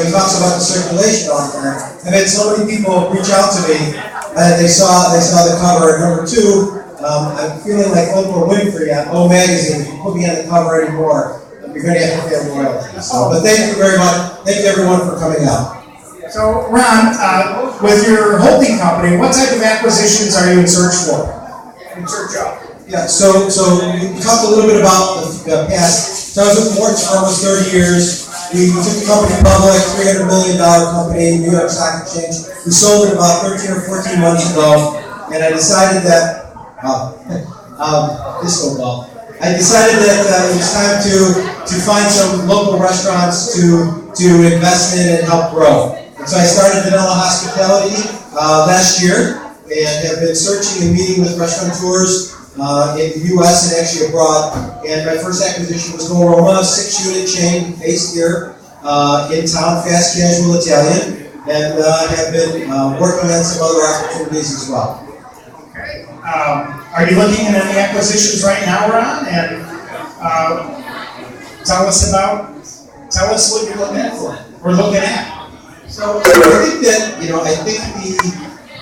He talks about the circulation all the time. I've had so many people reach out to me. They saw the cover. Number two, I'm feeling like Oprah Winfrey on O Magazine. If you put me on the cover anymore, you're going to have to pay royalties. But thank you very much. Thank you everyone for coming out. So Ron, with your holding company, what type of acquisitions are you in search for? In search of? Yeah. So we talked a little bit about the past. So I was with Morton for almost 30 years. We took the company public, $300 million company, New York Stock Exchange. We sold it about 13 or 14 months ago, and I decided that, this went well. I decided that it was time to find some local restaurants to invest in and help grow. And so I started Dinella Hospitality last year, and have been searching and meeting with restaurateurs in the U.S. and actually abroad. And my first acquisition was Roma, 6-unit chain based here in town, fast casual Italian, and have been working on some other opportunities as well. Okay. Are you looking at any acquisitions right now, Ron? And tell us what you're looking at for. We're looking at. So I think that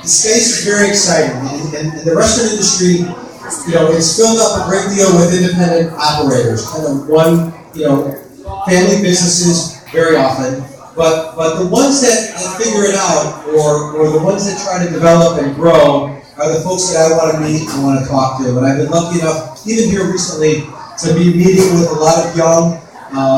the space is very exciting, and the restaurant industry. It's filled up a great deal with independent operators, kind of one, family businesses very often. But the ones that figure it out, or the ones that try to develop and grow, are the folks that I want to meet and want to talk to. And I've been lucky enough, even here recently, to be meeting with a lot of young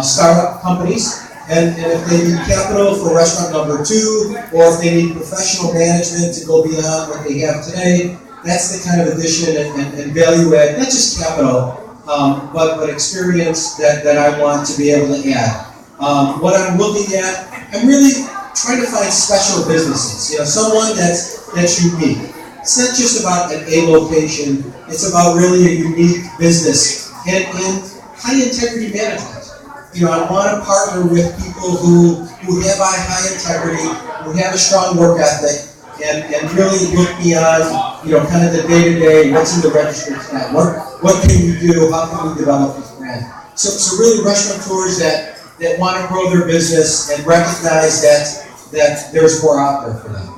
startup companies. And if they need capital for restaurant number 2, or if they need professional management to go beyond what they have today, that's the kind of addition and value add, not just capital, but experience that I want to be able to add. What I'm looking at, I'm really trying to find special businesses. Someone that's unique. It's not just about a location. It's about really a unique business and high integrity management. I want to partner with people who have high integrity, who have a strong work ethic, and really look beyond, kind of the day-to-day, what's in the register tonight, what can we do, how can we develop this brand. So really restaurateurs that want to grow their business and recognize that there's more out there for them.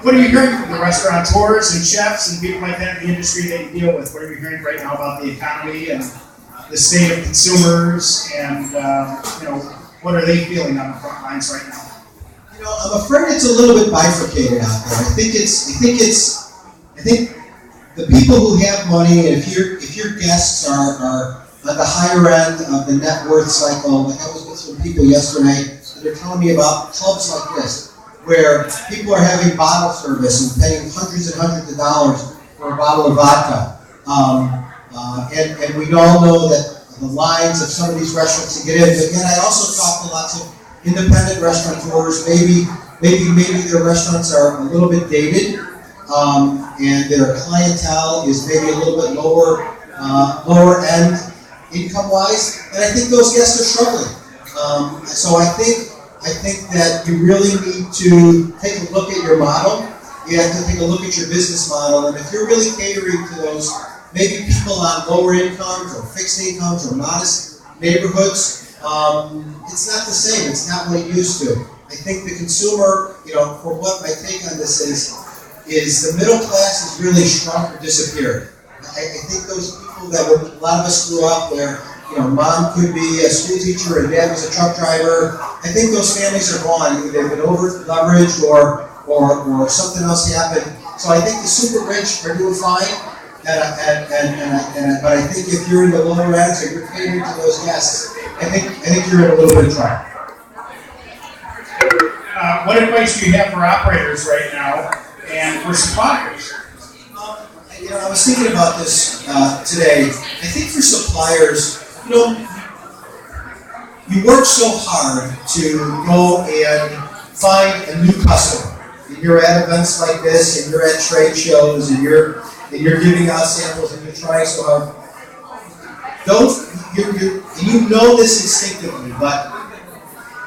What are you hearing from the restaurateurs and chefs and people like that in the industry that you deal with? What are you hearing right now about the economy and the state of consumers, and what are they feeling on the front lines right now? I'm afraid it's a little bit bifurcated out there. I think the people who have money, and if your guests are on the higher end of the net worth cycle, like I was with some people yesterday, and they're telling me about clubs like this, where people are having bottle service and paying hundreds and hundreds of dollars for a bottle of vodka. And we all know that the lines of some of these restaurants to get in. But again, I also talk to lots of independent restaurateurs. Maybe their restaurants are a little bit dated, and their clientele is maybe a little bit lower end income wise, and I think those guests are struggling. So I think that you really need to take a look at your model. You have to take a look at your business model, and if you're really catering to those maybe people on lower incomes or fixed incomes or modest neighborhoods, it's not the same. It's not what it used to. I think the consumer, for what my take on this is the middle class has really shrunk or disappeared. I think those people that a lot of us grew up where, mom could be a school teacher and dad was a truck driver. I think those families are gone. Either they've been over leveraged or something else happened. So I think the super rich are doing fine. But I think if you're in the lower ends or you're catering to those guests, I think you're in a little bit of trouble. What advice do you have for operators right now and for suppliers? I was thinking about this today. I think for suppliers, you work so hard to go and find a new customer. And you're at events like this, and you're at trade shows, and you're giving out samples, and you're trying so hard. You know this instinctively, but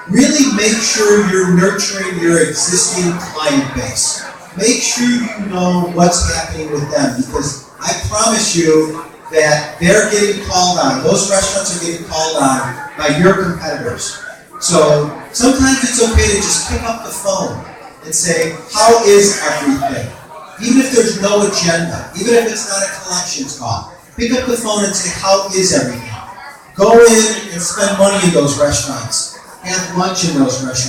really make sure you're nurturing your existing client base. Make sure you know what's happening with them, because I promise you that they're getting called on. Those restaurants are getting called on by your competitors. So sometimes it's okay to just pick up the phone and say, how is everything? Even if there's no agenda, even if it's not a collections call, pick up the phone and say, how is everything? Go in and spend money in those restaurants. Have lunch in those restaurants.